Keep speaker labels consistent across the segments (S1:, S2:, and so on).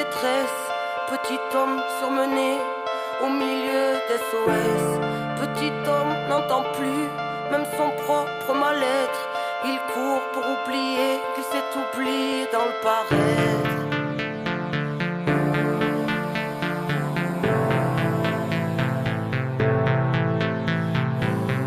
S1: détresse, petit homme surmené au milieu d'SOS. Petit homme n'entend plus même son propre mal-être. Il court pour oublier qu'il s'est oublié dans le paraître.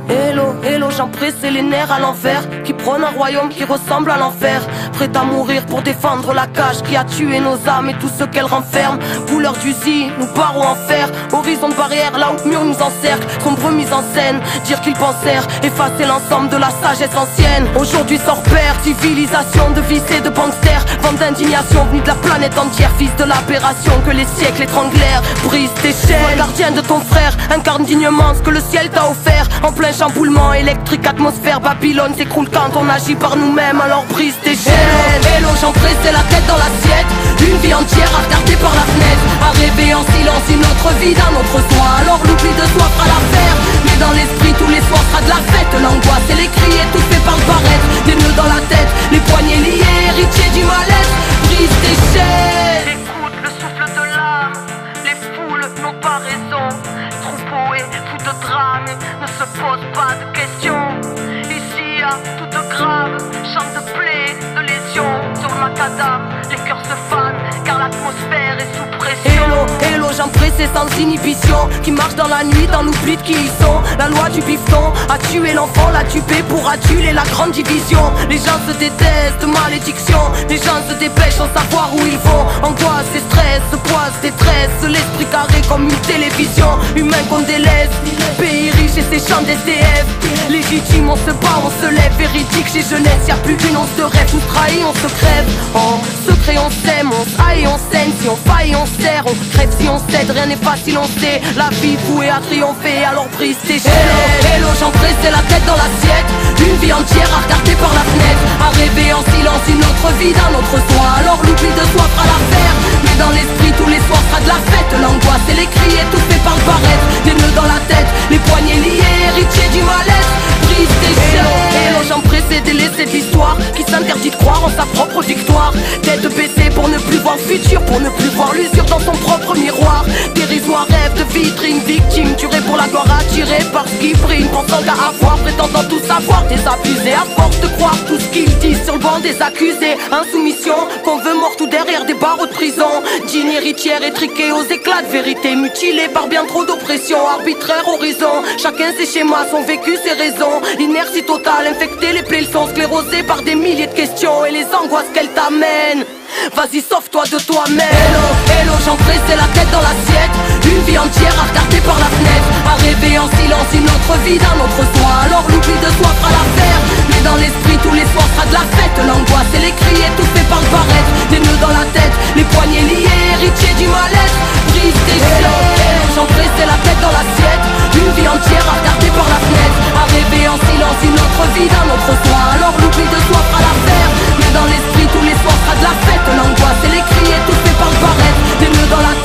S1: Hello, hello, j'en pressé les nerfs à l'envers, qui prône un royaume qui ressemble à l'enfer. Prêt à mourir pour défendre la cage qui a tué nos âmes et tout ce qu'elle renferme. Couleur d'usine, nous barreaux en fer, horizon de barrière là où mur nous encercle. Sombre mise en scène, dire qu'ils pensèrent effacer l'ensemble de la sagesse ancienne. Aujourd'hui sort père, civilisation de vices et de banksters. Vent d'indignation venue de la planète entière, fils de l'aberration que les siècles étranglèrent. Brise tes chaînes, sois gardien de ton frère, incarne dignement ce que le ciel t'a offert. En plein chamboulement électrique, atmosphère, Babylone s'écroule quand on agit par nous-mêmes, alors brise tes chaînes. Hello, j'en pressé la tête dans l'assiette, une vie entière à regarder par la fenêtre, à rêver en silence une autre vie d'un autre soi. Alors l'oubli de soi fera l'affaire, mais dans l'esprit tous les soirs sera de la fête. L'angoisse et les cris et tout fait par paraître, des nœuds dans la tête, les poignets liés, héritiers du mal-être. Brise tes chaînes. Écoute le souffle de l'âme, les foules n'ont pas raison. Troupeau et fou de drame ne se pose pas de questions. Ici à toute grave, chant de plaie, de lésions. Sur le macadam, les cœurs se fanent car l'atmosphère est sous pression. Hello, hello, j'en pressé sans inhibition, qui marche dans la nuit, dans l'oubli de qui ils sont. La loi du bifton a tué l'enfant, l'a tué pour aduler la grande division. Les gens se détestent, malédiction. Les gens se dépêchent sans savoir où ils vont. Angoisse et stress, poids, détresse. L'esprit carré comme une télévision. Humain qu'on délaisse, pays riche et ses champs d'SDF. Légitime, on se bat, on se lève. Véridique chez jeunesse, y'a plus qu'une once de rêve. Tous trahis, on se crève. En secret, on s'aime, on s'aille, on saigne. Si on faille, on serre, on crève si on cède. Rien n'est facile, on sait. La vie vouée à triompher, alors brise tes chaînes. Hello, j'en pressé la tête dans l'assiette, une vie entière à regarder par la fenêtre, à rêver en silence une autre vie d'un autre soi. Alors l'oubli de soi fera l'affaire, mais dans l'esprit tous les soirs sera de la fête. L'angoisse et les cris étouffés par le paraître, des nœuds dans la tête, les poignets liés, héritiers du mal-être. Brise tes chaînes. Hello, j'en pressé délaissé de l'histoire qui s'interdit de croire en sa propre victoire. Tête baissée pour ne plus voir le futur, pour ne plus voir l'usure dans son propre miroir. Dérisoire rêve de vitrine, victime tuée pour la gloire, attirée par ce qui brille, pensant qu'à avoir, prétendant tout savoir, désabusé à force de croire tout ce qu'ils disent sur le banc des accusés. Insoumission, qu'on veut mort tout derrière des barreaux de prison. Digne héritière étriquée aux éclats de vérité, mutilée par bien trop d'oppression, arbitraire horizon. Chacun ses schémas, son vécu, ses raisons. Inertie totale, infecter les plaies, ils sont sclérosés par des milliers de questions et les angoisses qu'elles t'amènent. Vas-y, sauve-toi de toi-même. Hello, hello, j'en pressé la tête dans l'assiette, une vie entière à regarder par la fenêtre, à rêver en silence une autre vie d'un autre soi. Alors l'oubli de soi fera l'affaire, mais dans l'esprit tous les soirs sera de la fête. L'angoisse et les cris étouffés par le paraître, des nœuds dans la tête, les poignets liés, héritiers du mal-être. Brise tes chaînes. J'en pressé la tête dans l'assiette, une vie entière à regarder par la fenêtre, à rêver en silence une autre vie d'un autre soi. Alors l'oubli de soi fera l'affaire, mais dans l'esprit tous les soirs sera de la fête. L'angoisse et les cris étouffés par le paraître, des nœuds dans la tête,